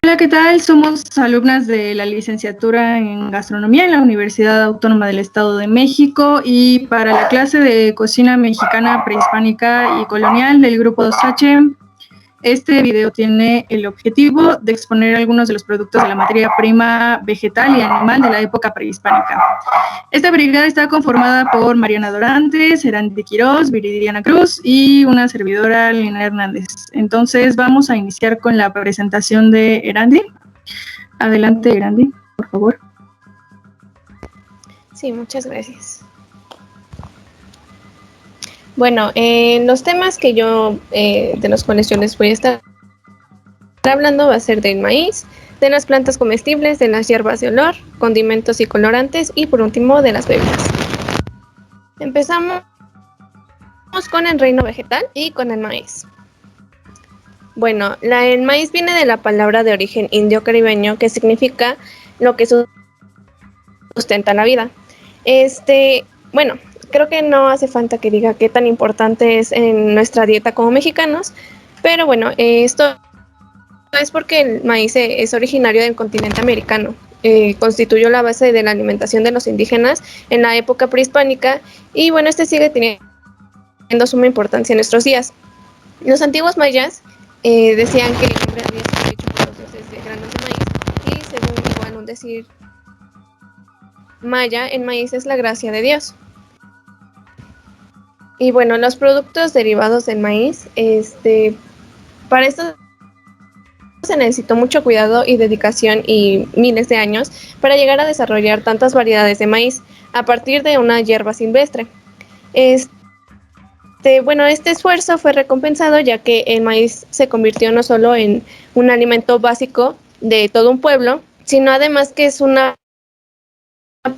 Hola, ¿qué tal? Somos alumnas de la licenciatura en gastronomía en la Universidad Autónoma del Estado de México y para la clase de cocina mexicana prehispánica y colonial del grupo 2H, este video tiene el objetivo de exponer algunos de los productos de la materia prima vegetal y animal de la época prehispánica. Esta brigada está conformada por Mariana Dorantes, Erandi Quirós, Viridiana Cruz y una servidora, Lina Hernández. Entonces vamos a iniciar con la presentación de Erandi. Adelante, Erandi, por favor. Sí, muchas gracias. Bueno, los temas que de los cuales yo les voy a estar hablando va a ser del maíz, de las plantas comestibles, de las hierbas de olor, condimentos y colorantes y por último de las bebidas. Empezamos con el reino vegetal y con el maíz. Bueno, el maíz viene de la palabra de origen indio caribeño que significa lo que sustenta la vida. Bueno, creo que no hace falta que diga qué tan importante es en nuestra dieta como mexicanos, pero bueno, esto es porque el maíz es originario del continente americano. Constituyó la base de la alimentación de los indígenas en la época prehispánica y bueno, sigue teniendo suma importancia en nuestros días. Los antiguos mayas decían que el hombre había sido hecho por los dioses de granos de maíz y según igual un decir maya, el maíz es la gracia de Dios. Y bueno, los productos derivados del maíz, para esto se necesitó mucho cuidado y dedicación y miles de años para llegar a desarrollar tantas variedades de maíz a partir de una hierba silvestre. Bueno, este esfuerzo fue recompensado ya que el maíz se convirtió no solo en un alimento básico de todo un pueblo, sino además que es una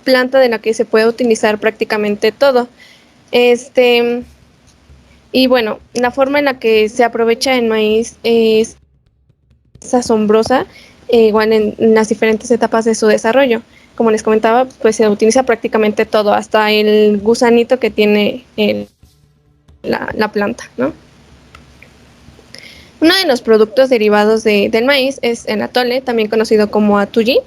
planta de la que se puede utilizar prácticamente todo. Y bueno, la forma en la que se aprovecha el maíz es asombrosa, igual en las diferentes etapas de su desarrollo. Como les comentaba, pues se utiliza prácticamente todo, hasta el gusanito que tiene la planta, ¿no? Uno de los productos derivados del maíz es el atole, también conocido como atuyi.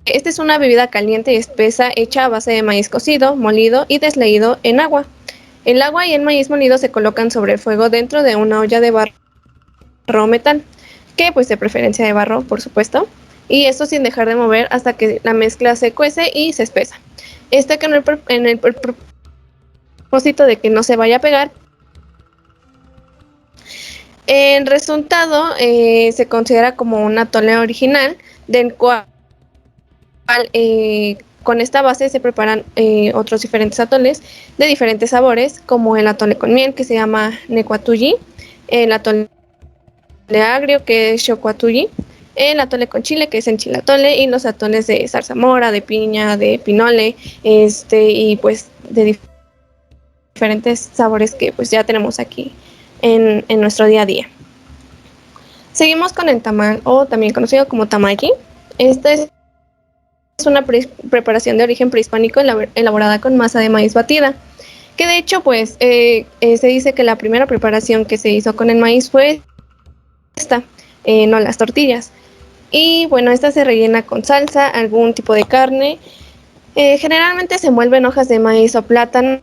Esta es una bebida caliente y espesa hecha a base de maíz cocido, molido y desleído en agua. El agua y el maíz molido se colocan sobre el fuego dentro de una olla de barro o metal, que pues de preferencia de barro, por supuesto, y esto sin dejar de mover hasta que la mezcla se cuece y se espesa. En el propósito de que no se vaya a pegar. El resultado se considera como un atole original, del cual con esta base se preparan otros diferentes atoles de diferentes sabores, como el atole con miel, que se llama necuatuyi, el atole agrio, que es xocuatuyi, el atole con chile, que es enchilatole, y los atoles de zarzamora, de piña, de pinole, y pues de diferentes sabores que pues ya tenemos aquí en nuestro día a día. Seguimos con el tamal, o también conocido como tamayi. Esta es una preparación de origen prehispánico elaborada con masa de maíz batida, que de hecho pues se dice que la primera preparación que se hizo con el maíz fue esta, no las tortillas. Y bueno, esta se rellena con salsa, algún tipo de carne. Generalmente se envuelven hojas de maíz o plátano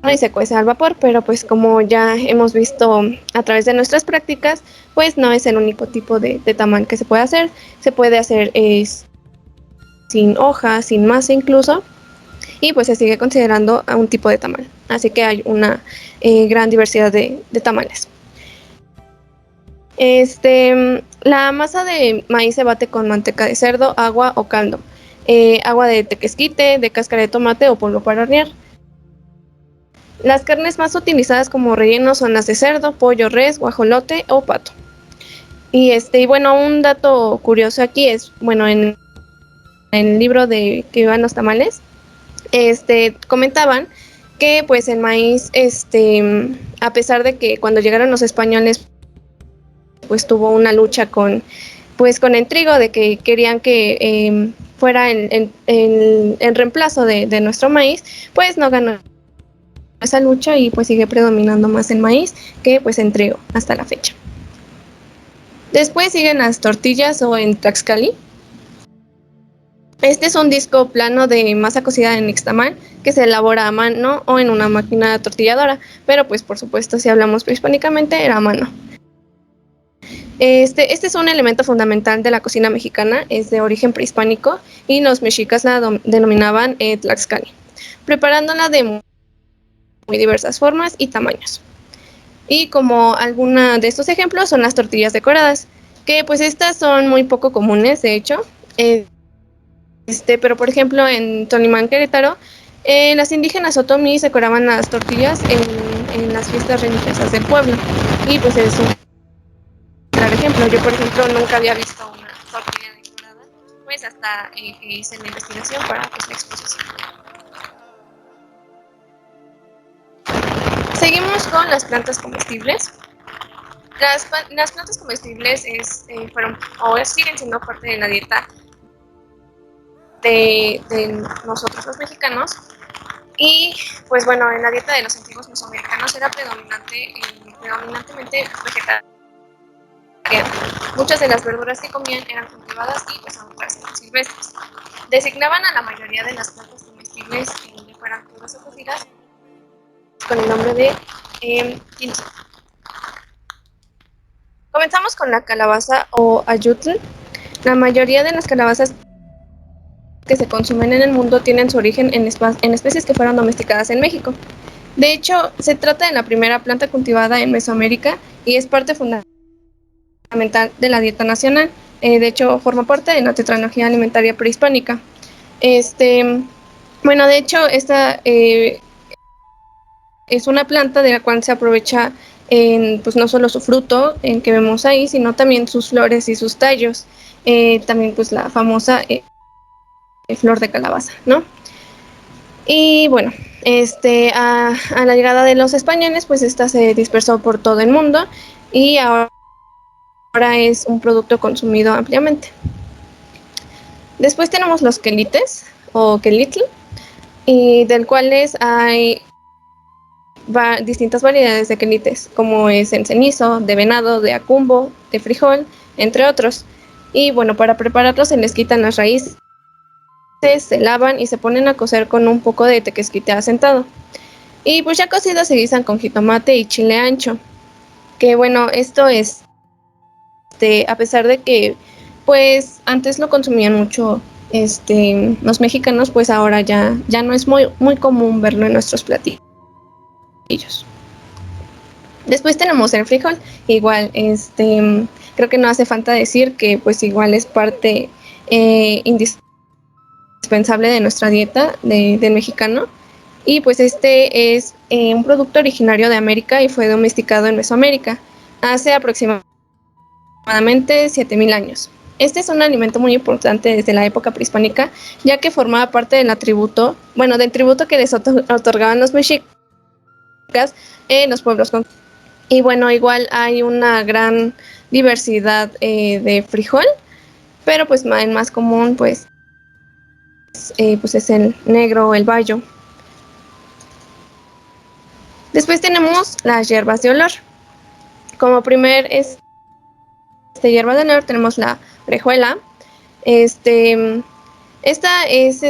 y se cuece al vapor, pero pues como ya hemos visto a través de nuestras prácticas, pues no es el único tipo de tamal que se puede hacer. Se puede hacer sin hoja, sin masa incluso, y pues se sigue considerando a un tipo de tamal. Así que hay una gran diversidad de tamales. La masa de maíz se bate con manteca de cerdo, agua o caldo, agua de tequesquite, de cáscara de tomate o polvo para hornear. Las carnes más utilizadas como relleno son las de cerdo, pollo, res, guajolote o pato. Y bueno, un dato curioso aquí es, bueno, en el libro de que iban los tamales, comentaban que pues el maíz, a pesar de que cuando llegaron los españoles, pues tuvo una lucha con el trigo, de que querían que fuera el reemplazo de nuestro maíz, pues no ganó esa lucha y pues sigue predominando más el maíz que pues en trigo hasta la fecha. Después siguen las tortillas o en Tlaxcali. Este es un disco plano de masa cocida en nixtamal que se elabora a mano o en una máquina tortilladora, pero pues por supuesto si hablamos prehispánicamente era a mano. Este es un elemento fundamental de la cocina mexicana, es de origen prehispánico y los mexicas la denominaban Tlaxcali, preparándola de muy diversas formas y tamaños. Y como alguna de estos ejemplos son las tortillas decoradas, que pues estas son muy poco comunes, de hecho. Pero por ejemplo en Tolimán, Querétaro, las indígenas otomís decoraban las tortillas en las fiestas religiosas del pueblo. Y pues es un claro ejemplo. Yo por ejemplo nunca había visto una tortilla decorada, pues hasta que hice la investigación para pues, la exposición. Seguimos con las plantas comestibles. Las plantas comestibles fueron o siguen siendo parte de la dieta de nosotros los mexicanos. Y pues bueno, en la dieta de los antiguos mesoamericanos era predominantemente vegetariana. Muchas de las verduras que comían eran cultivadas y pues aún eran silvestres. Designaban a la mayoría de las plantas comestibles, ya fueran crudas o cocidas, con el nombre de quinto. Comenzamos con la calabaza o ayutl. La mayoría de las calabazas que se consumen en el mundo tienen su origen en especies que fueron domesticadas en México. De hecho, se trata de la primera planta cultivada en Mesoamérica y es parte fundamental de la dieta nacional. De hecho, forma parte de la tetralogía alimentaria prehispánica. Bueno, de hecho, esta es una planta de la cual se aprovecha pues no solo su fruto que vemos ahí, sino también sus flores y sus tallos. También pues la famosa flor de calabaza, ¿no? Y bueno, a la llegada de los españoles, pues esta se dispersó por todo el mundo y ahora es un producto consumido ampliamente. Después tenemos los quelites o quelitl, y del cuales hay distintas variedades de quelites, como es el cenizo, de venado, de acumbo, de frijol, entre otros. Y bueno, para prepararlos se les quitan las raíces, se lavan y se ponen a cocer con un poco de tequesquite asentado. Y pues ya cocidos se guisan con jitomate y chile ancho. Que bueno, esto es, a pesar de que pues antes lo consumían mucho los mexicanos, pues ahora ya no es muy común verlo en nuestros platillos. Después tenemos el frijol, igual, creo que no hace falta decir que pues igual es parte indispensable de nuestra dieta del mexicano. Y pues este es un producto originario de América y fue domesticado en Mesoamérica hace aproximadamente 7,000 años. Este es un alimento muy importante desde la época prehispánica, ya que formaba parte del tributo que les otorgaban los mexicas en los pueblos. Y bueno, igual hay una gran diversidad de frijol, pero pues el más común pues es el negro o el bayo. Después tenemos las hierbas de olor. Como primer hierba de olor tenemos la orejuela. Esta es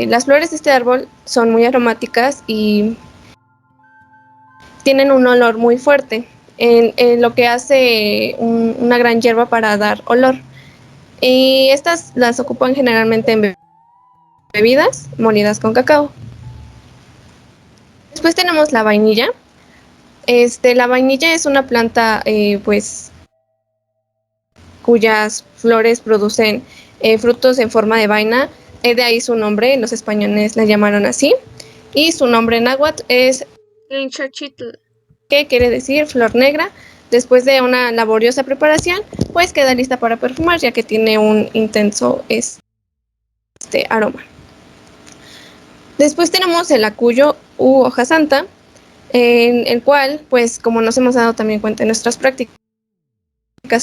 las flores de este árbol son muy aromáticas y tienen un olor muy fuerte, en lo que hace una gran hierba para dar olor. Y estas las ocupan generalmente en bebidas molidas con cacao. Después tenemos la vainilla. La vainilla es una planta pues cuyas flores producen frutos en forma de vaina. De ahí su nombre, los españoles la llamaron así. Y su nombre en náhuatl es Inchachitl, que quiere decir flor negra. Después de una laboriosa preparación, pues queda lista para perfumar, ya que tiene un intenso aroma. Después tenemos el acuyo u hoja santa, en el cual, pues como nos hemos dado también cuenta en nuestras prácticas,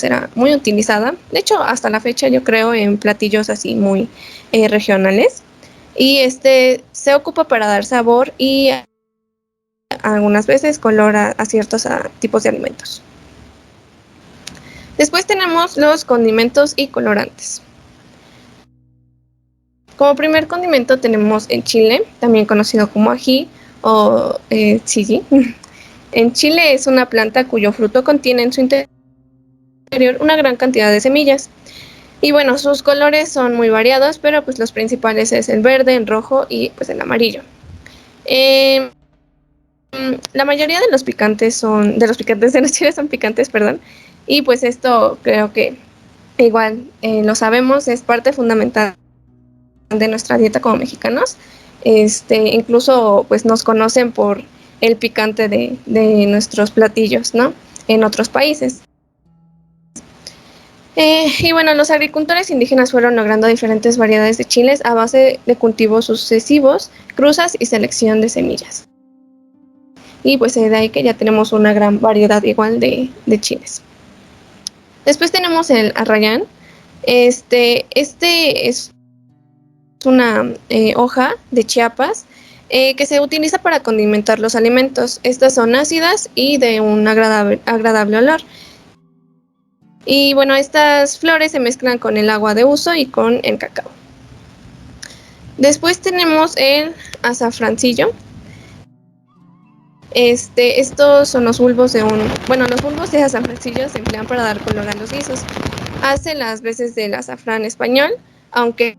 era muy utilizada. De hecho, hasta la fecha yo creo en platillos así muy regionales. Y se ocupa para dar sabor y algunas veces color a ciertos tipos de alimentos. Después tenemos los condimentos y colorantes. Como primer condimento tenemos el chile, también conocido como ají o chili. En Chile es una planta cuyo fruto contiene en su interior una gran cantidad de semillas. Y bueno, sus colores son muy variados, pero pues los principales es el verde, el rojo y pues el amarillo. La mayoría de los picantes de los chiles son picantes, perdón. Y pues esto creo que igual lo sabemos, es parte fundamental de nuestra dieta como mexicanos. Incluso pues nos conocen por el picante de nuestros platillos, ¿no? En otros países. Y bueno, los agricultores indígenas fueron logrando diferentes variedades de chiles a base de cultivos sucesivos, cruzas y selección de semillas. Y pues de ahí que ya tenemos una gran variedad igual de chiles. Después tenemos el arrayán. Este es una hoja de Chiapas que se utiliza para condimentar los alimentos. Estas son ácidas y de un agradable olor. Y bueno, estas flores se mezclan con el agua de uso y con el cacao. Después tenemos el azafrancillo. Estos son los bulbos los bulbos de azafrancillo se emplean para dar color a los guisos. Hace las veces del azafrán español, aunque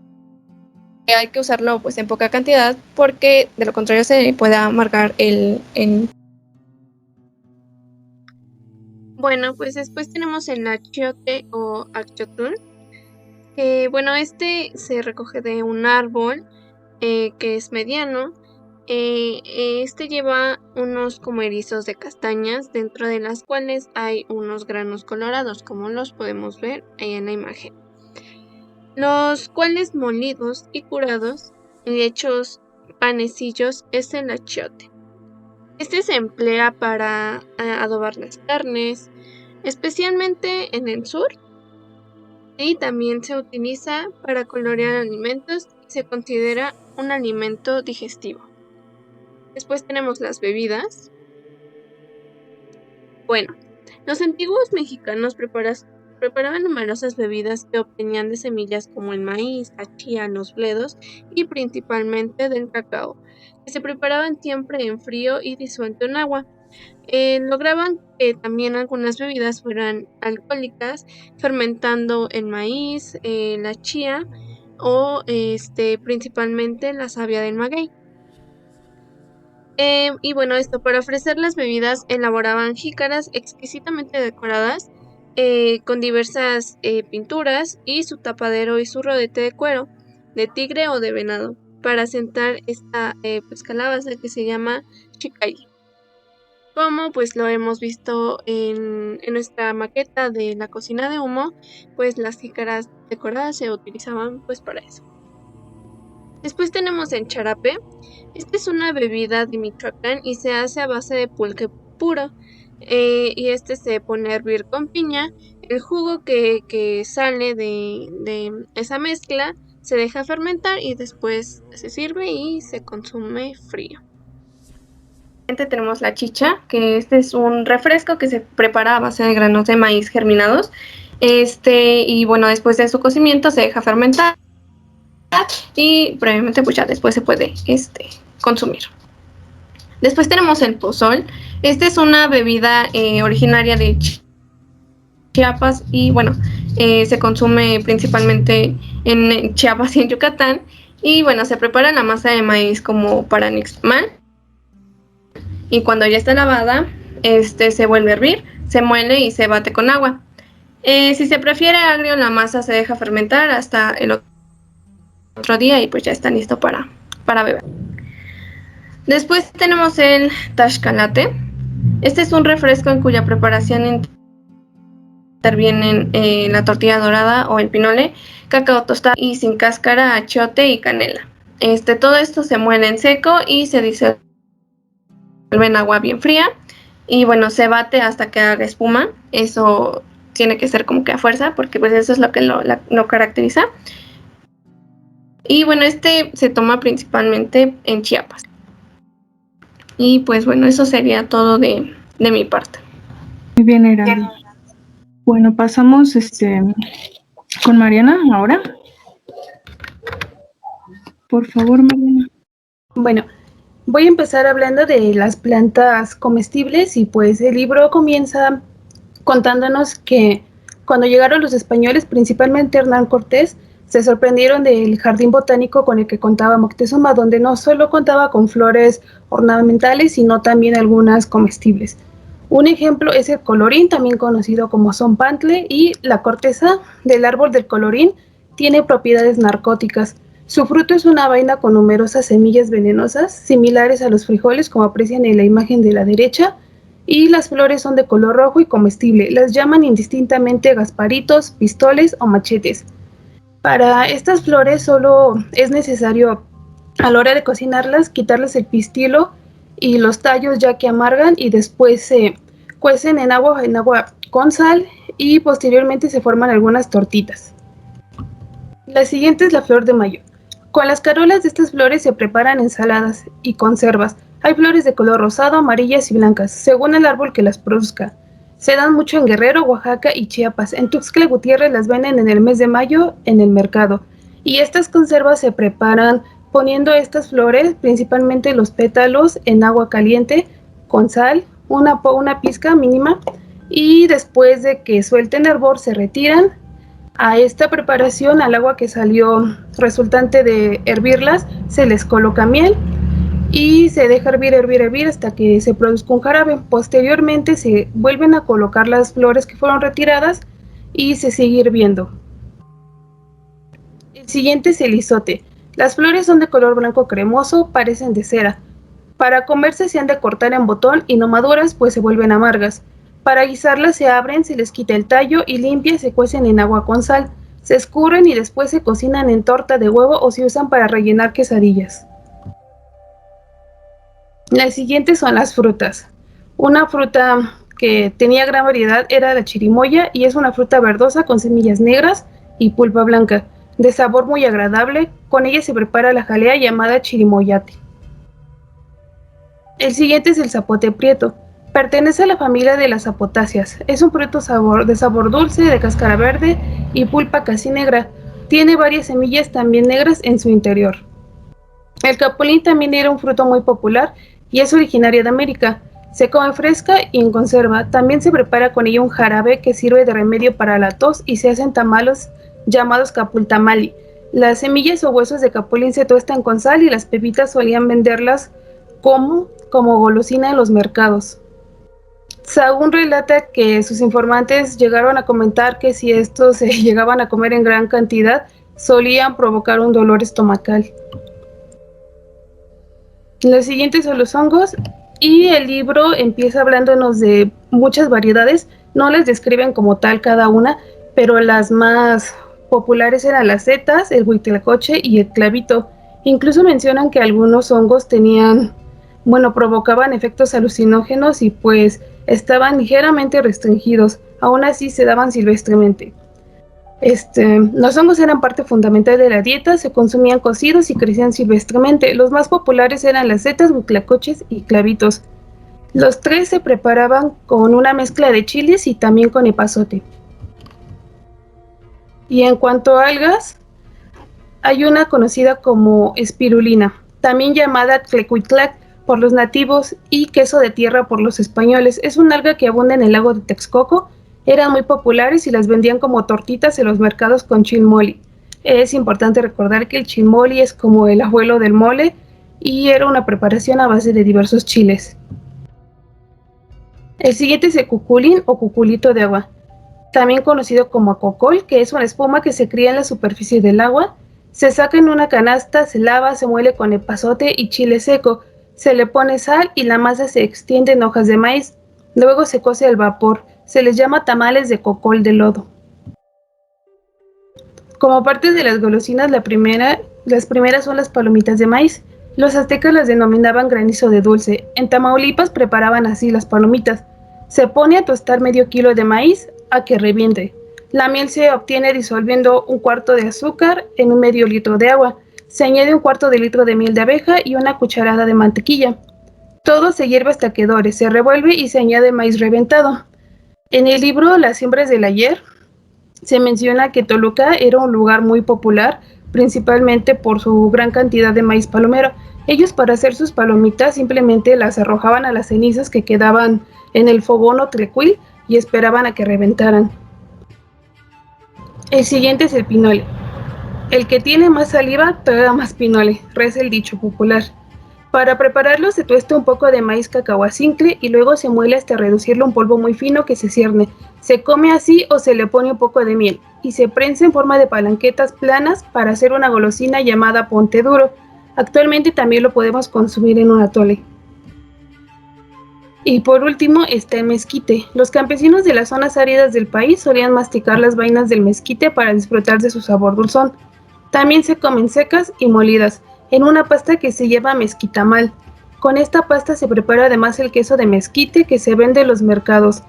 hay que usarlo pues en poca cantidad porque de lo contrario se puede amargar el. Bueno, pues después tenemos el achiote o achiotul, que bueno, se recoge de un árbol que es mediano. Lleva unos como erizos de castañas, dentro de las cuales hay unos granos colorados, como los podemos ver ahí en la imagen, los cuales molidos y curados y hechos panecillos es el achiote. Se emplea para adobar las carnes, especialmente en el sur, y también se utiliza para colorear alimentos y se considera un alimento digestivo. Después tenemos las bebidas. Bueno, los antiguos mexicanos preparaban numerosas bebidas que obtenían de semillas como el maíz, la chía, los bledos y principalmente del cacao, que se preparaban siempre en frío y disuelto en agua. Lograban que también algunas bebidas fueran alcohólicas, fermentando el maíz, la chía o principalmente la savia del maguey. Y bueno, para ofrecer las bebidas elaboraban jícaras exquisitamente decoradas con diversas pinturas y su tapadero y su rodete de cuero, de tigre o de venado, para sentar esta calabaza que se llama chicay. Como pues lo hemos visto en nuestra maqueta de la cocina de humo, pues las jícaras decoradas se utilizaban pues para eso. Después tenemos el charape. Es una bebida de Michoacán y se hace a base de pulque puro. Y se pone a hervir con piña. El jugo que sale de esa mezcla se deja fermentar y después se sirve y se consume frío. Tenemos la chicha, que es un refresco que se prepara a base de granos de maíz germinados. Y bueno, después de su cocimiento se deja fermentar y previamente pues ya después se puede consumir. Después tenemos el pozol. Es una bebida originaria de Chiapas y bueno, se consume principalmente en Chiapas y en Yucatán. Y bueno, se prepara la masa de maíz como para nixtamal. Y cuando ya está lavada, se vuelve a hervir, se muele y se bate con agua. Si se prefiere agrio, la masa se deja fermentar hasta el otro día y pues ya está listo para beber. Después tenemos el taxcalate. Es un refresco en cuya preparación intervienen la tortilla dorada o el pinole, cacao tostado y sin cáscara, achiote y canela. Todo esto se muele en seco y se disuelve en agua bien fría y bueno, se bate hasta que haga espuma. Eso tiene que ser como que a fuerza porque pues eso es lo que lo caracteriza. Y bueno, se toma principalmente en Chiapas. Y pues bueno, eso sería todo de mi parte. Muy bien, Erali. Bueno, pasamos con Mariana ahora. Por favor, Mariana. Bueno, voy a empezar hablando de las plantas comestibles y pues el libro comienza contándonos que cuando llegaron los españoles, principalmente Hernán Cortés, se sorprendieron del jardín botánico con el que contaba Moctezuma, donde no solo contaba con flores ornamentales, sino también algunas comestibles. Un ejemplo es el colorín, también conocido como zompantle, y la corteza del árbol del colorín tiene propiedades narcóticas. Su fruto es una vaina con numerosas semillas venenosas, similares a los frijoles, como aprecian en la imagen de la derecha, y las flores son de color rojo y comestible. Las llaman indistintamente gasparitos, pistoles o machetes. Para estas flores solo es necesario, a la hora de cocinarlas, quitarles el pistilo y los tallos, ya que amargan, y después se cuecen en agua con sal y posteriormente se forman algunas tortitas. La siguiente es la flor de mayo. Con las carolas de estas flores se preparan ensaladas y conservas. Hay flores de color rosado, amarillas y blancas, según el árbol que las produzca. Se dan mucho en Guerrero, Oaxaca y Chiapas. En Tuxtla Gutiérrez las venden en el mes de mayo en el mercado. Y estas conservas se preparan poniendo estas flores, principalmente los pétalos, en agua caliente con sal, una pizca mínima, y después de que suelten hervor se retiran. A esta preparación, al agua que salió resultante de hervirlas, se les coloca miel y se deja hervir hasta que se produzca un jarabe. Posteriormente se vuelven a colocar las flores que fueron retiradas y se sigue hirviendo. El siguiente es el izote. Las flores son de color blanco cremoso, parecen de cera. Para comerse se han de cortar en botón y no maduras, pues se vuelven amargas. Para guisarlas se abren, se les quita el tallo y limpia, se cuecen en agua con sal. Se escurren y después se cocinan en torta de huevo o se usan para rellenar quesadillas. Las siguientes son las frutas. Una fruta que tenía gran variedad era la chirimoya y es una fruta verdosa con semillas negras y pulpa blanca, de sabor muy agradable. Con ella se prepara la jalea llamada chirimoyate. El siguiente es el zapote prieto. Pertenece a la familia de las zapotáceas. Es un fruto de sabor dulce, de cáscara verde y pulpa casi negra. Tiene varias semillas también negras en su interior. El capulín también era un fruto muy popular y es originario de América. Se come fresca y en conserva. También se prepara con ella un jarabe que sirve de remedio para la tos y se hacen tamales llamados capultamali. Las semillas o huesos de capulín se tuestan con sal y las pepitas solían venderlas como golosina en los mercados. Sahagún relata que sus informantes llegaron a comentar que si estos se llegaban a comer en gran cantidad, solían provocar un dolor estomacal. Los siguientes son los hongos, y el libro empieza hablándonos de muchas variedades. No les describen como tal cada una, pero las más populares eran las setas, el huitlacoche y el clavito. Incluso mencionan que algunos hongos provocaban efectos alucinógenos y pues estaban ligeramente restringidos. Aún así se daban silvestremente. Los hongos eran parte fundamental de la dieta, se consumían cocidos y crecían silvestremente. Los más populares eran las setas, huitlacoches y clavitos. Los tres se preparaban con una mezcla de chiles y también con epazote. Y en cuanto a algas, hay una conocida como espirulina, también llamada tlecuitlac por los nativos y queso de tierra por los españoles. Es un alga que abunda en el lago de Texcoco. Eran muy populares y las vendían como tortitas en los mercados con chilmoli. Es importante recordar que el chilmoli es como el abuelo del mole y era una preparación a base de diversos chiles. El siguiente es el cuculín o cuculito de agua, también conocido como acocol, que es una espuma que se cría en la superficie del agua. Se saca en una canasta, se lava, se muele con epazote y chile seco. Se le pone sal y la masa se extiende en hojas de maíz. Luego se cose al vapor. Se les llama tamales de cocol de lodo. Como parte de las golosinas, la primera Las primeras son las palomitas de maíz. Los aztecas las denominaban granizo de dulce. En Tamaulipas preparaban así las palomitas. Se pone a tostar medio kilo de maíz a que reviente. La miel se obtiene disolviendo un cuarto de azúcar en un medio litro de agua. Se añade un cuarto de litro de miel de abeja y una cucharada de mantequilla. Todo se hierve hasta que dore, se revuelve y se añade maíz reventado. En el libro Las siembras del ayer se menciona que Toluca era un lugar muy popular, principalmente por su gran cantidad de maíz palomero. Ellos, para hacer sus palomitas, simplemente las arrojaban a las cenizas que quedaban en el fogón o trecuil y esperaban a que reventaran. El siguiente es el pinole. El que tiene más saliva traga más pinole, reza el dicho popular. Para prepararlo se tuesta un poco de maíz cacahuacincle y luego se muele hasta reducirlo a un polvo muy fino que se cierne. Se come así o se le pone un poco de miel y se prensa en forma de palanquetas planas para hacer una golosina llamada ponte duro. Actualmente también lo podemos consumir en un atole. Y por último está el mezquite. Los campesinos de las zonas áridas del país solían masticar las vainas del mezquite para disfrutar de su sabor dulzón. También se comen secas y molidas en una pasta que se llama mezquitamal. Con esta pasta se prepara además el queso de mezquite que se vende en los mercados.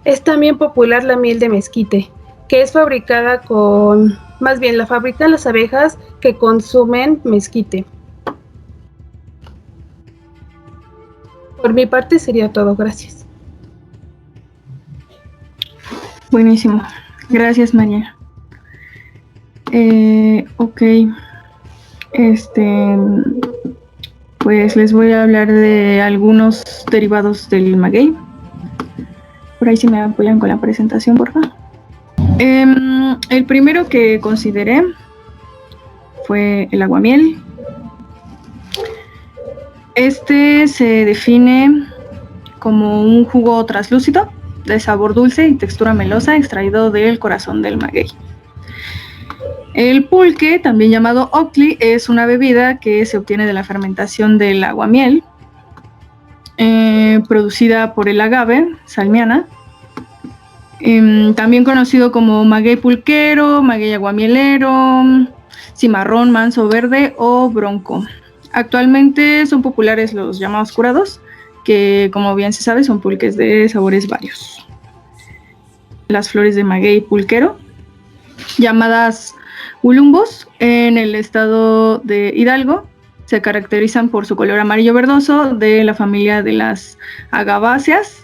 Es también popular la miel de mezquite, que es fabricada la fabrican las abejas que consumen mezquite. Por mi parte sería todo, gracias. Buenísimo. Gracias, María. Ok. Pues les voy a hablar de algunos derivados del maguey. Por ahí si me apoyan con la presentación, por favor. El primero que consideré fue el aguamiel. Este se define como un jugo translúcido de sabor dulce y textura melosa extraído del corazón del maguey. El pulque, también llamado octli, es una bebida que se obtiene de la fermentación del aguamiel, producida por el agave salmiana, también conocido como maguey pulquero, maguey aguamielero, cimarrón, manso verde o bronco. Actualmente son populares los llamados curados, que como bien se sabe son pulques de sabores varios. Las flores de maguey pulquero, llamadas ulumbos, en el estado de Hidalgo, se caracterizan por su color amarillo verdoso de la familia de las agaváceas,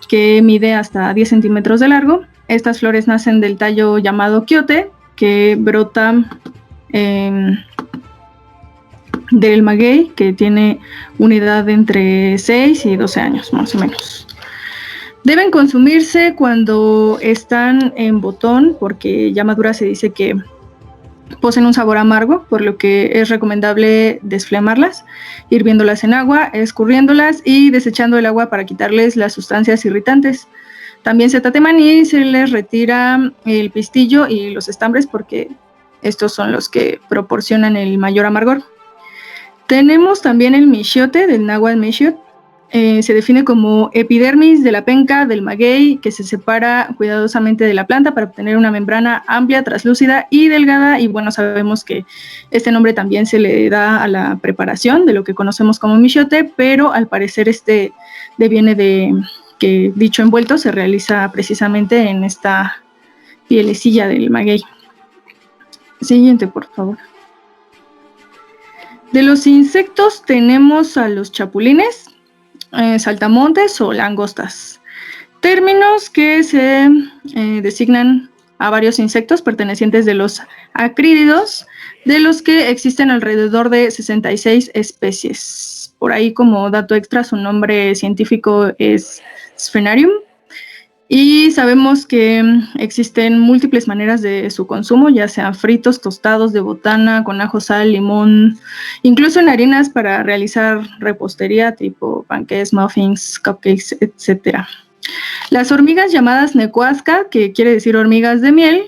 que mide hasta 10 centímetros de largo. Estas flores nacen del tallo llamado quiote, que brota del maguey, que tiene una edad de entre 6 y 12 años, más o menos. Deben consumirse cuando están en botón, porque ya maduras se dice que poseen un sabor amargo, por lo que es recomendable desflemarlas, hirviéndolas en agua, escurriéndolas y desechando el agua para quitarles las sustancias irritantes. También se tateman y se les retira el pistillo y los estambres, porque estos son los que proporcionan el mayor amargor. Tenemos también el michiote, del náhuatl mixiot. Se define como epidermis de la penca del maguey, que se separa cuidadosamente de la planta para obtener una membrana amplia, translúcida y delgada. Y bueno, sabemos que este nombre también se le da a la preparación de lo que conocemos como michiote, pero al parecer deviene de que dicho envuelto se realiza precisamente en esta pielecilla del maguey. Siguiente, por favor. De los insectos tenemos a los chapulines, saltamontes o langostas, términos que se designan a varios insectos pertenecientes de los acrídeos, de los que existen alrededor de 66 especies. Por ahí, como dato extra, su nombre científico es Sphenarium. Y sabemos que existen múltiples maneras de su consumo, ya sean fritos, tostados, de botana, con ajo, sal, limón, incluso en harinas para realizar repostería tipo panqueques, muffins, cupcakes, etc. Las hormigas llamadas necuasca, que quiere decir hormigas de miel,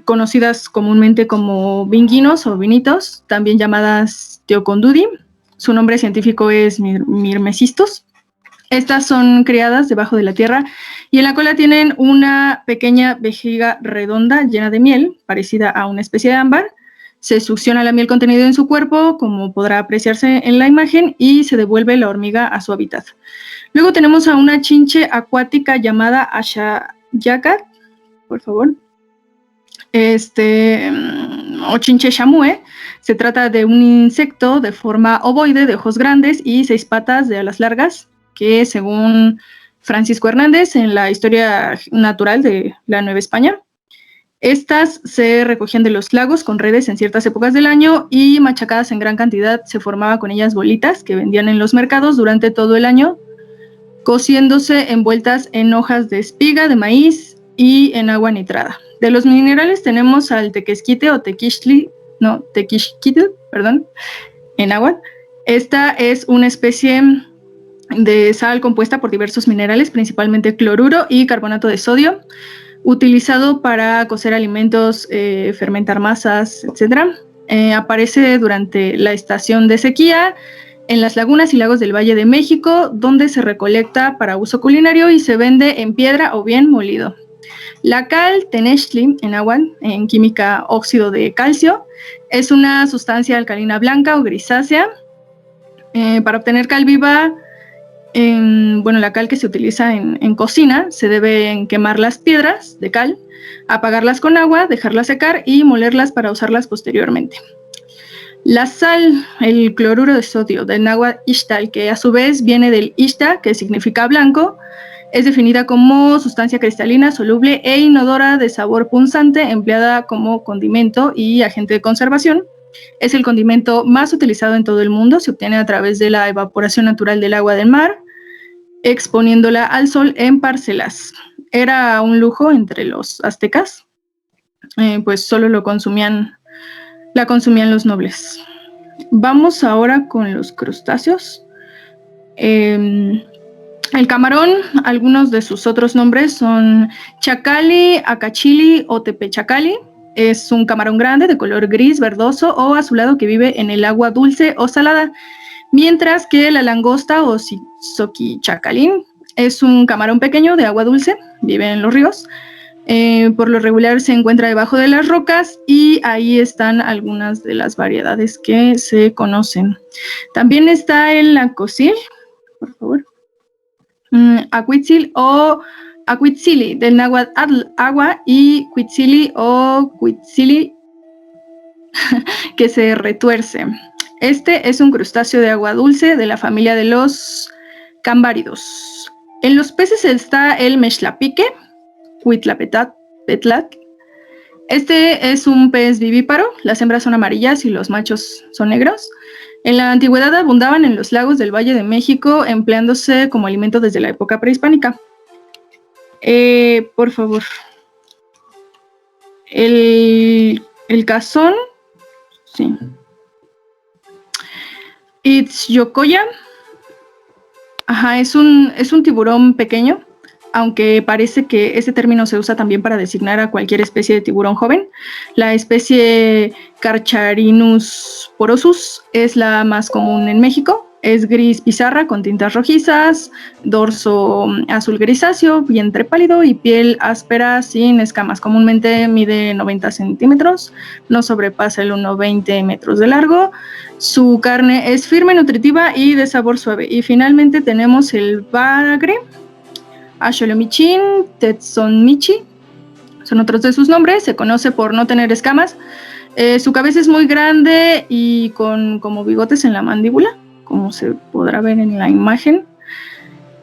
conocidas comúnmente como vinguinos o vinitos, también llamadas teocondudi. Su nombre científico es Myrmecistus. Estas son criadas debajo de la tierra y en la cola tienen una pequeña vejiga redonda llena de miel, parecida a una especie de ámbar, Se succiona la miel contenida en su cuerpo, como podrá apreciarse en la imagen, y se devuelve la hormiga a su hábitat. Luego tenemos a una chinche acuática llamada Ashayakat, por favor. O chinche chamue. Se trata de un insecto de forma ovoide, de ojos grandes y 6 patas de alas largas, que según Francisco Hernández, en la Historia Natural de la Nueva España, estas se recogían de los lagos con redes en ciertas épocas del año y machacadas en gran cantidad se formaba con ellas bolitas que vendían en los mercados durante todo el año, cociéndose envueltas en hojas de espiga de maíz y en agua nitrada. De los minerales tenemos al tequesquite o tequixquitl, en agua. Esta es una especie de sal compuesta por diversos minerales, principalmente cloruro y carbonato de sodio, utilizado para cocer alimentos, fermentar masas, etc. Aparece durante la estación de sequía en las lagunas y lagos del Valle de México, donde se recolecta para uso culinario y se vende en piedra o bien molido. La cal tenextli, en agua, en química óxido de calcio, es una sustancia alcalina blanca o grisácea. Para obtener cal viva, la cal que se utiliza en cocina, se deben quemar las piedras de cal, apagarlas con agua, dejarlas secar y molerlas para usarlas posteriormente. La sal, el cloruro de sodio del náhuatl ixtal, que a su vez viene del ixta, que significa blanco, es definida como sustancia cristalina, soluble e inodora de sabor punzante, empleada como condimento y agente de conservación. Es el condimento más utilizado en todo el mundo, se obtiene a través de la evaporación natural del agua del mar, exponiéndola al sol en parcelas. Era un lujo entre los aztecas, pues solo la consumían los nobles. Vamos ahora con los crustáceos. El camarón, algunos de sus otros nombres son chacali, acachili o tepechacali. Es un camarón grande de color gris, verdoso o azulado que vive en el agua dulce o salada, mientras que la langosta o xoquichacalín es un camarón pequeño de agua dulce, vive en los ríos. Por lo regular se encuentra debajo de las rocas y ahí están algunas de las variedades que se conocen. También está el lacocil, por favor. Acuitzil o acuitzili, del náhuatl agua, y cuitzili o cuitzili, que se retuerce. Este es un crustáceo de agua dulce de la familia de los cámbaridos. En los peces está el mextlapique, Huitlapetlatl. Este es un pez vivíparo, las hembras son amarillas y los machos son negros. En la antigüedad abundaban en los lagos del Valle de México, empleándose como alimento desde la época prehispánica. Por favor. El cazón, sí. Itzyocoya, es un tiburón pequeño, aunque parece que ese término se usa también para designar a cualquier especie de tiburón joven. La especie Carcharinus porosus es la más común en México. Es gris pizarra con tintas rojizas, dorso azul grisáceo, vientre pálido y piel áspera sin escamas. Comúnmente mide 90 centímetros, no sobrepasa el 1,20 metros de largo. Su carne es firme, nutritiva y de sabor suave. Y finalmente tenemos el bagre, Axolomichin tetzonmichi, son otros de sus nombres. Se conoce por no tener escamas. Su cabeza es muy grande y con como bigotes en la mandíbula, como se podrá ver en la imagen.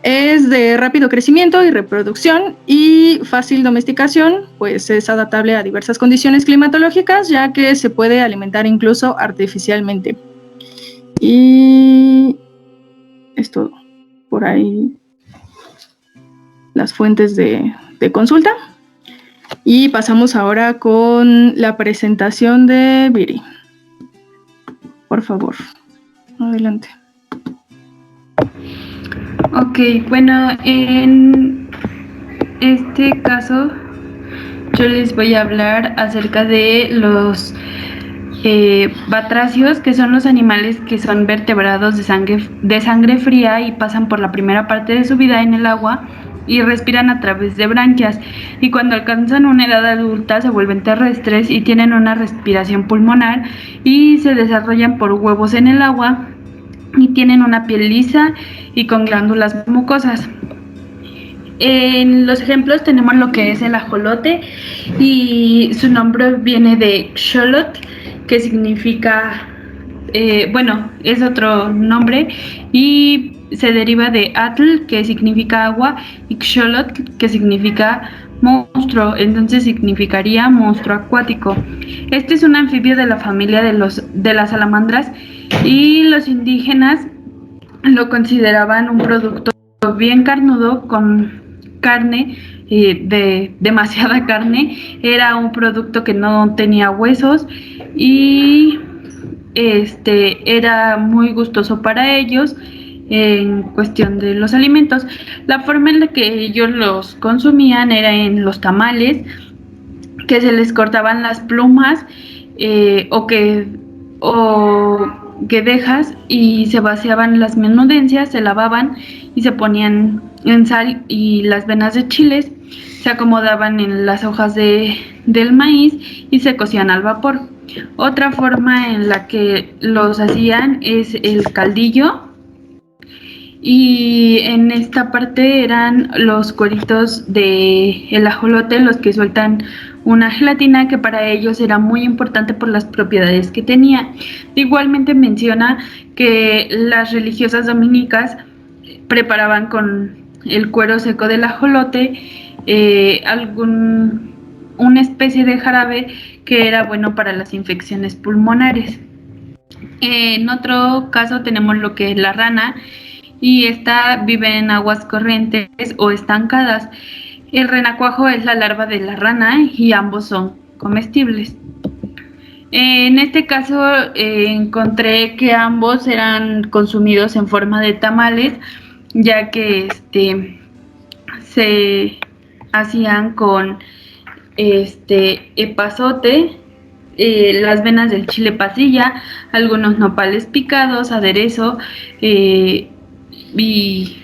Es de rápido crecimiento y reproducción y fácil domesticación, pues es adaptable a diversas condiciones climatológicas, ya que se puede alimentar incluso artificialmente. Y es todo. Por ahí las fuentes de consulta. Y pasamos ahora con la presentación de Viri. Por favor, adelante. Ok, bueno, en este caso yo les voy a hablar acerca de los batracios, que son los animales que son vertebrados de sangre fría y pasan por la primera parte de su vida en el agua y respiran a través de branquias, y cuando alcanzan una edad adulta se vuelven terrestres y tienen una respiración pulmonar y se desarrollan por huevos en el agua y tienen una piel lisa y con glándulas mucosas. En los ejemplos tenemos lo que es el ajolote, y su nombre viene de xolotl, que significa, es otro nombre, y se deriva de atl, que significa agua, y xolotl, que significa monstruo, entonces significaría monstruo acuático. Este es un anfibio de la familia de las salamandras, y los indígenas lo consideraban un producto bien carnudo, con carne, de demasiada carne. Era un producto que no tenía huesos y era muy gustoso para ellos en cuestión de los alimentos. La forma en la que ellos los consumían era en los tamales, que se les cortaban las plumas, o guedejas, y se vaciaban las menudencias, se lavaban y se ponían en sal, y las venas de chiles se acomodaban en las hojas del maíz y se cocían al vapor. Otra forma en la que los hacían es el caldillo, y en esta parte eran los cueritos del ajolote los que sueltan una gelatina que para ellos era muy importante por las propiedades que tenía. Igualmente menciona que las religiosas dominicas preparaban con el cuero seco del ajolote una especie de jarabe que era bueno para las infecciones pulmonares. En otro caso tenemos lo que es la rana, y esta vive en aguas corrientes o estancadas. El renacuajo es la larva de la rana y ambos son comestibles. En este caso encontré que ambos eran consumidos en forma de tamales, ya que se hacían con epazote, las venas del chile pasilla, algunos nopales picados, aderezo, y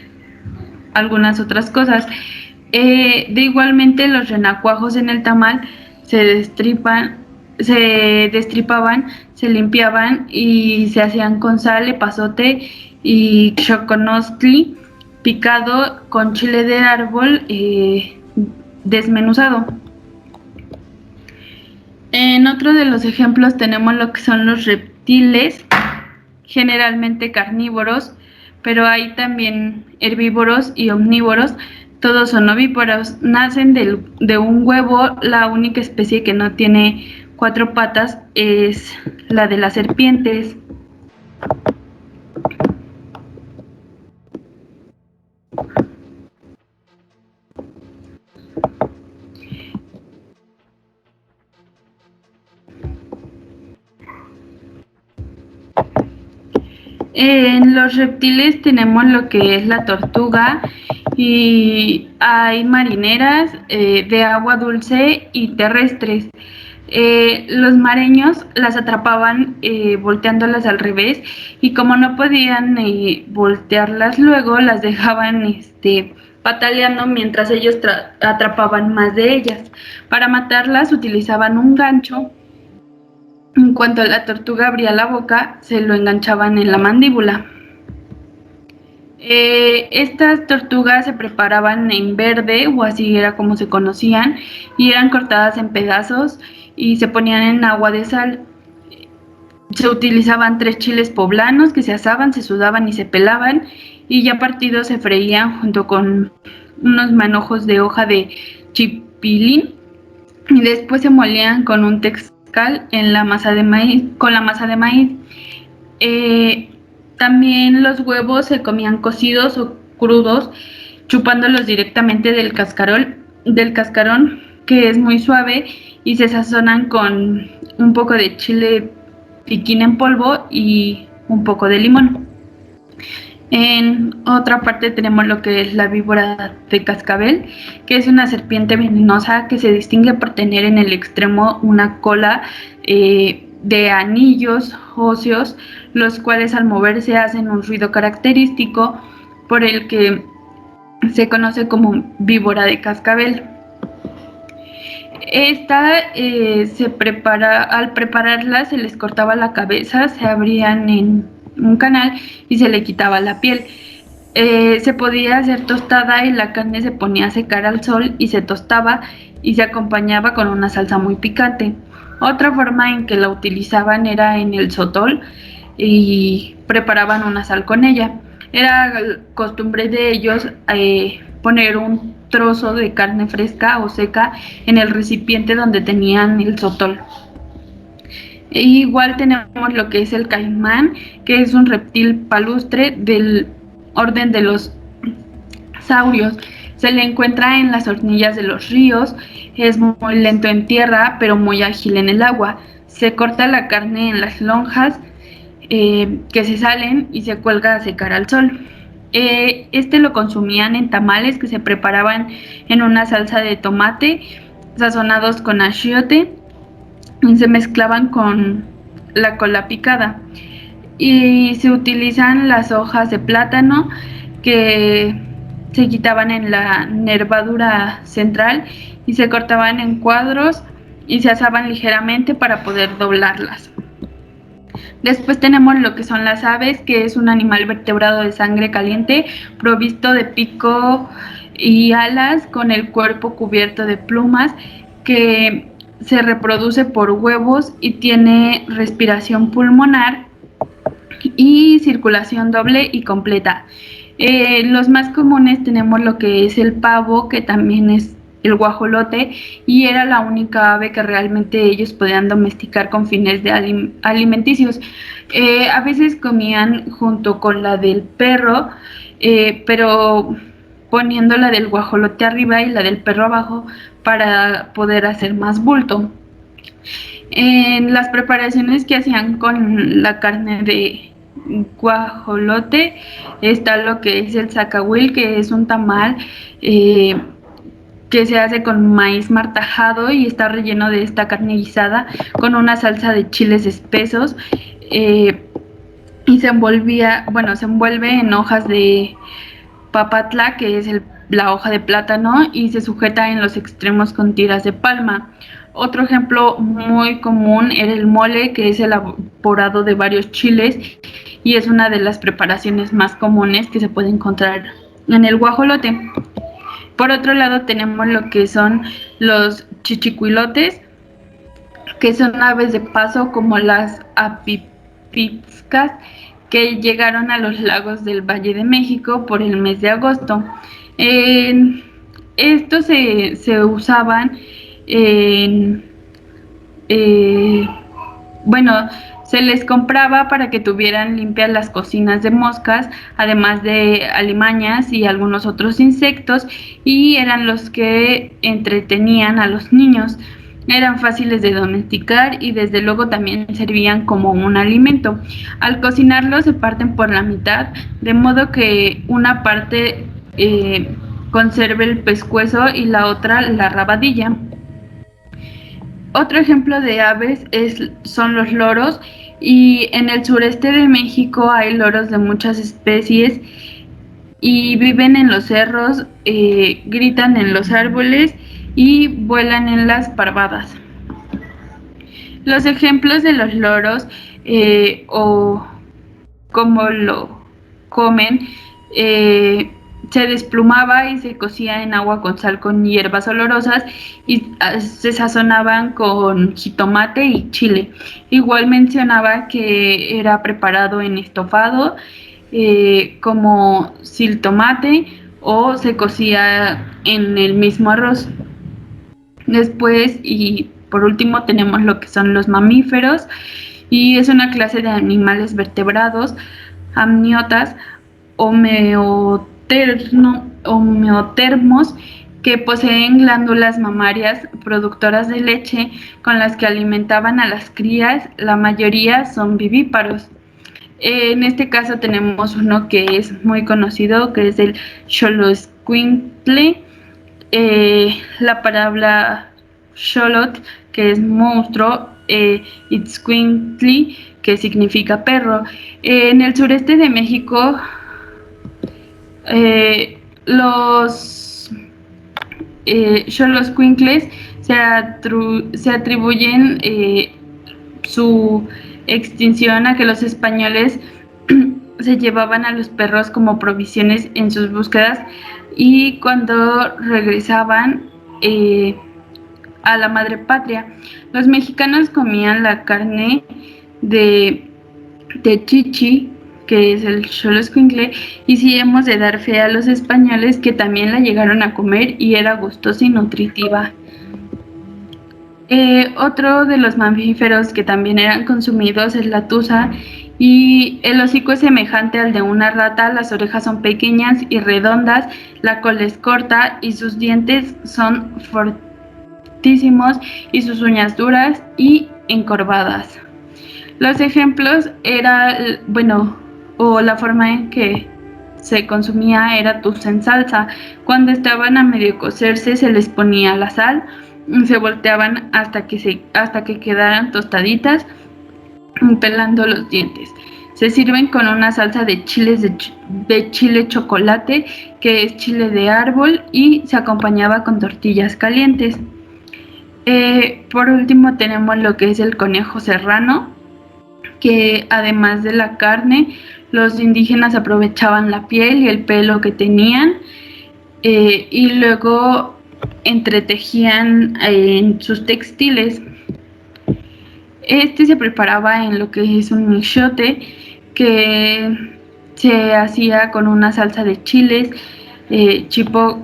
algunas otras cosas. De igualmente, los renacuajos en el tamal se destripaban, se limpiaban y se hacían con sal, epazote y xoconostli picado con chile de árbol desmenuzado. En otro de los ejemplos tenemos lo que son los reptiles, generalmente carnívoros, pero hay también herbívoros y omnívoros. Todos son ovíparos, nacen de un huevo. La única especie que no tiene 4 patas es la de las serpientes. En los reptiles tenemos lo que es la tortuga, y hay marineras de agua dulce y terrestres. Los mareños las atrapaban volteándolas al revés, y como no podían voltearlas luego, las dejaban pataleando mientras ellos atrapaban más de ellas. Para matarlas utilizaban un gancho. En cuanto la tortuga abría la boca, se lo enganchaban en la mandíbula. Estas tortugas se preparaban en verde, o así era como se conocían, y eran cortadas en pedazos y se ponían en agua de sal. Se utilizaban 3 chiles poblanos que se asaban, se sudaban y se pelaban, y ya partidos se freían junto con unos manojos de hoja de chipilín, y después se molían con un textil en la masa de maíz, con la masa de maíz. También los huevos se comían cocidos o crudos, chupándolos directamente del cascarón, que es muy suave, y se sazonan con un poco de chile piquín en polvo y un poco de limón. En otra parte tenemos lo que es la víbora de cascabel, que es una serpiente venenosa que se distingue por tener en el extremo una cola de anillos óseos, los cuales al moverse hacen un ruido característico por el que se conoce como víbora de cascabel. Esta al prepararla se les cortaba la cabeza, se abrían en un canal y se le quitaba la piel. Se podía hacer tostada y la carne se ponía a secar al sol y se tostaba y se acompañaba con una salsa muy picante. Otra forma en que la utilizaban era en el sotol y preparaban una sal con ella. Era costumbre de ellos poner un trozo de carne fresca o seca en el recipiente donde tenían el sotol. Igual tenemos lo que es el caimán, que es un reptil palustre del orden de los saurios. Se le encuentra en las hornillas de los ríos, es muy lento en tierra, pero muy ágil en el agua. Se corta la carne en las lonjas que se salen y se cuelga a secar al sol. Este lo consumían en tamales que se preparaban en una salsa de tomate, sazonados con achiote, y se mezclaban con la cola picada. Y se utilizan las hojas de plátano que se quitaban en la nervadura central y se cortaban en cuadros y se asaban ligeramente para poder doblarlas. Después tenemos lo que son las aves, que es un animal vertebrado de sangre caliente, provisto de pico y alas, con el cuerpo cubierto de plumas, que se reproduce por huevos y tiene respiración pulmonar y circulación doble y completa. Los más comunes tenemos lo que es el pavo, que también es el guajolote, y era la única ave que realmente ellos podían domesticar con fines de alimenticios. A veces comían junto con la del perro, pero poniendo la del guajolote arriba y la del perro abajo para poder hacer más bulto. En las preparaciones que hacían con la carne de guajolote está lo que es el zacahuil, que es un tamal que se hace con maíz martajado y está relleno de esta carne guisada con una salsa de chiles espesos, y se envuelve en hojas de papatla, que es la hoja de plátano, y se sujeta en los extremos con tiras de palma. Otro ejemplo muy común era el mole, que es elaborado de varios chiles y es una de las preparaciones más comunes que se puede encontrar en el guajolote. Por otro lado tenemos lo que son los chichicuilotes, que son aves de paso como las apipixcas, que llegaron a los lagos del Valle de México por el mes de agosto. Estos se usaban se les compraba para que tuvieran limpias las cocinas de moscas, además de alimañas y algunos otros insectos, y eran los que entretenían a los niños. Eran fáciles de domesticar y desde luego también servían como un alimento. Al cocinarlos se parten por la mitad, de modo que una parte conserve el pescuezo y la otra la rabadilla. Otro ejemplo de aves son los loros, y en el sureste de México hay loros de muchas especies y viven en los cerros, gritan en los árboles y vuelan en las parvadas. Los ejemplos de los loros o cómo lo comen, se desplumaba y se cocía en agua con sal con hierbas olorosas y se sazonaban con jitomate y chile. Igual mencionaba que era preparado en estofado como siltomate, o se cocía en el mismo arroz. Después y por último tenemos lo que son los mamíferos, y es una clase de animales vertebrados, amniotas, homeotermos, que poseen glándulas mamarias productoras de leche con las que alimentaban a las crías. La mayoría son vivíparos. En este caso tenemos uno que es muy conocido, que es el Xoloitzcuintle. La palabra Xolotl, que es monstruo, Itzcuintli, que significa perro. En el sureste de México los Xoloscuincles se atribuyen su extinción a que los españoles se llevaban a los perros como provisiones en sus búsquedas y cuando regresaban a la madre patria. Los mexicanos comían la carne de chichi, que es el xoloscuincle, y sí hemos de dar fe a los españoles que también la llegaron a comer y era gustosa y nutritiva. Otro de los mamíferos que también eran consumidos es la tusa, y el hocico es semejante al de una rata, las orejas son pequeñas y redondas, la cola es corta y sus dientes son fortísimos y sus uñas duras y encorvadas. Los ejemplos era, o la forma en que se consumía era tusa en salsa. Cuando estaban a medio cocerse se les ponía la sal, se volteaban hasta que quedaran tostaditas, pelando los dientes. Se sirven con una salsa de chiles de chile chocolate, que es chile de árbol, y se acompañaba con tortillas calientes. Por último tenemos lo que es el conejo serrano, que además de la carne, los indígenas aprovechaban la piel y el pelo que tenían y luego entretejían en sus textiles. Este se preparaba en lo que es un mixote, que se hacía con una salsa de chiles,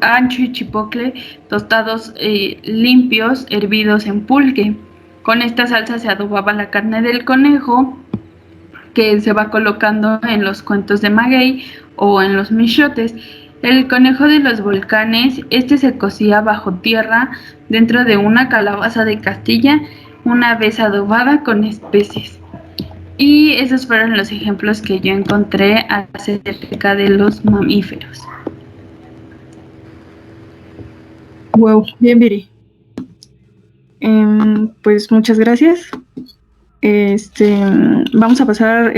ancho y chipotle, tostados limpios, hervidos en pulque. Con esta salsa se adobaba la carne del conejo, que se va colocando en los cuentos de maguey o en los mixotes. El conejo de los volcanes, se cocía bajo tierra dentro de una calabaza de Castilla, una vez adobada con especies. Y esos fueron los ejemplos que yo encontré acerca de los mamíferos. Wow, bien, Viri. Pues muchas gracias. Vamos a pasar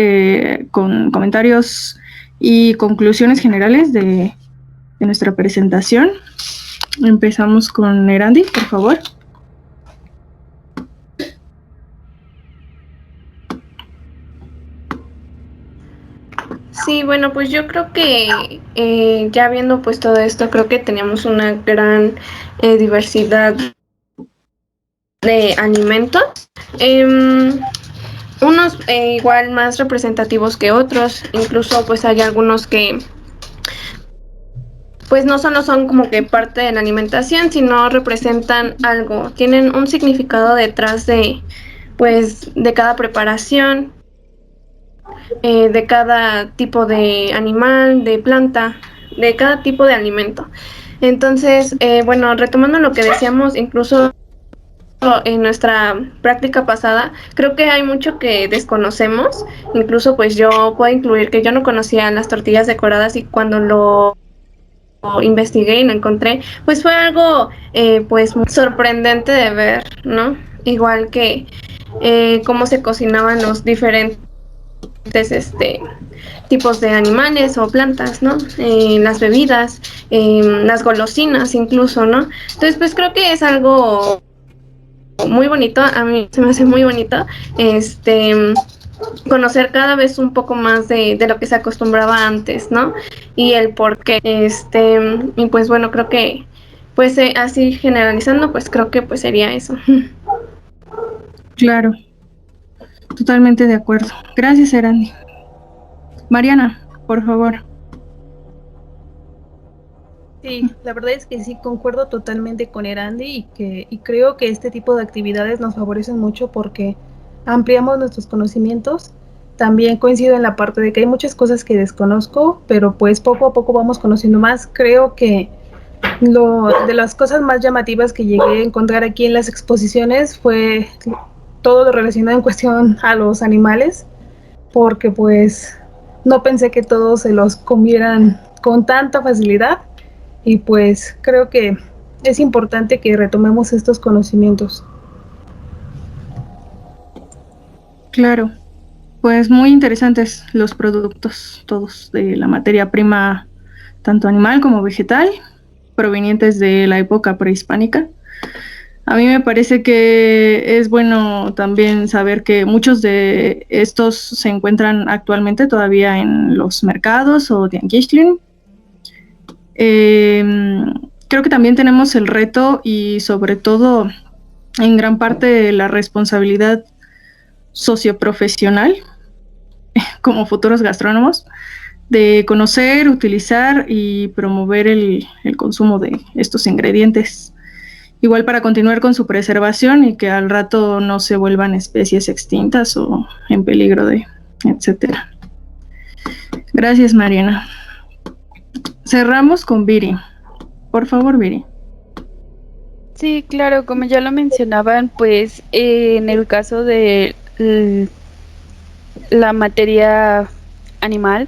con comentarios y conclusiones generales de nuestra presentación. Empezamos con Erandi, por favor. Sí, bueno, pues yo creo que ya viendo pues todo esto, creo que tenemos una gran diversidad de alimentos, unos igual más representativos que otros, incluso pues hay algunos que pues no solo son como que parte de la alimentación, sino representan algo, tienen un significado detrás de pues de cada preparación, de cada tipo de animal, de planta, de cada tipo de alimento. Entonces, bueno, retomando lo que decíamos, incluso en nuestra práctica pasada, creo que hay mucho que desconocemos. Incluso pues yo puedo incluir que yo no conocía las tortillas decoradas, y cuando lo investigué y lo encontré, pues fue algo pues muy sorprendente de ver, ¿no? Igual que cómo se cocinaban los diferentes tipos de animales o plantas, ¿no? Las bebidas, las golosinas incluso, ¿no? Entonces pues creo que es algo muy bonito, a mí se me hace muy bonito conocer cada vez un poco más de lo que se acostumbraba antes, ¿no? Y el por qué, y pues bueno, creo que pues así generalizando, pues creo que pues sería eso. Claro, totalmente de acuerdo. Gracias, Erandi. Mariana, por favor. Sí, la verdad es que sí, concuerdo totalmente con Erandi y creo que este tipo de actividades nos favorecen mucho porque ampliamos nuestros conocimientos. También coincido en la parte de que hay muchas cosas que desconozco, pero pues poco a poco vamos conociendo más. Creo que de las cosas más llamativas que llegué a encontrar aquí en las exposiciones fue todo lo relacionado en cuestión a los animales, porque pues no pensé que todos se los comieran con tanta facilidad. Y pues creo que es importante que retomemos estos conocimientos. Claro, pues muy interesantes los productos, todos de la materia prima tanto animal como vegetal, provenientes de la época prehispánica. A mí me parece que es bueno también saber que muchos de estos se encuentran actualmente todavía en los mercados o tianguistlin. Creo que también tenemos el reto y sobre todo en gran parte la responsabilidad socioprofesional como futuros gastrónomos de conocer, utilizar y promover el consumo de estos ingredientes. Igual para continuar con su preservación y que al rato no se vuelvan especies extintas o en peligro de, etcétera. Gracias, Mariana. Cerramos con Viri. Por favor, Viri. Sí, claro, como ya lo mencionaban, pues en el caso de la materia animal,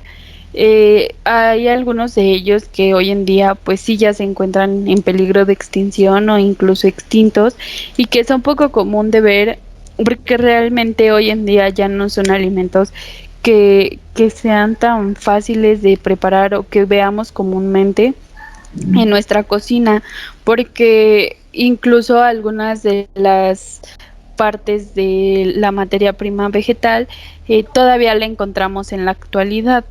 hay algunos de ellos que hoy en día pues sí ya se encuentran en peligro de extinción o incluso extintos y que son poco común de ver porque realmente hoy en día ya no son alimentos que sean tan fáciles de preparar o que veamos comúnmente en nuestra cocina, porque incluso algunas de las partes de la materia prima vegetal todavía la encontramos en la actualidad.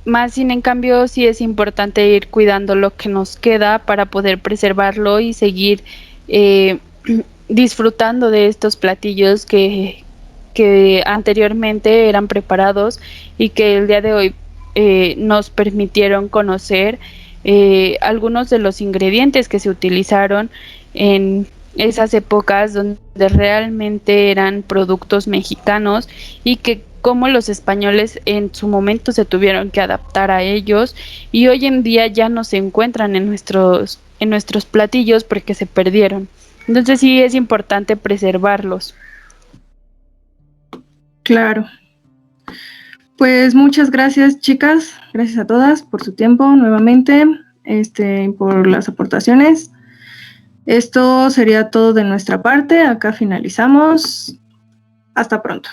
Más sin en cambio, sí es importante ir cuidando lo que nos queda para poder preservarlo y seguir eh, disfrutando de estos platillos que anteriormente eran preparados y que el día de hoy nos permitieron conocer algunos de los ingredientes que se utilizaron en esas épocas donde realmente eran productos mexicanos y que como los españoles en su momento se tuvieron que adaptar a ellos y hoy en día ya no se encuentran en nuestros platillos porque se perdieron. Entonces sí es importante preservarlos. Claro. Pues muchas gracias, chicas. Gracias a todas por su tiempo nuevamente, por las aportaciones. Esto sería todo de nuestra parte. Acá finalizamos. Hasta pronto.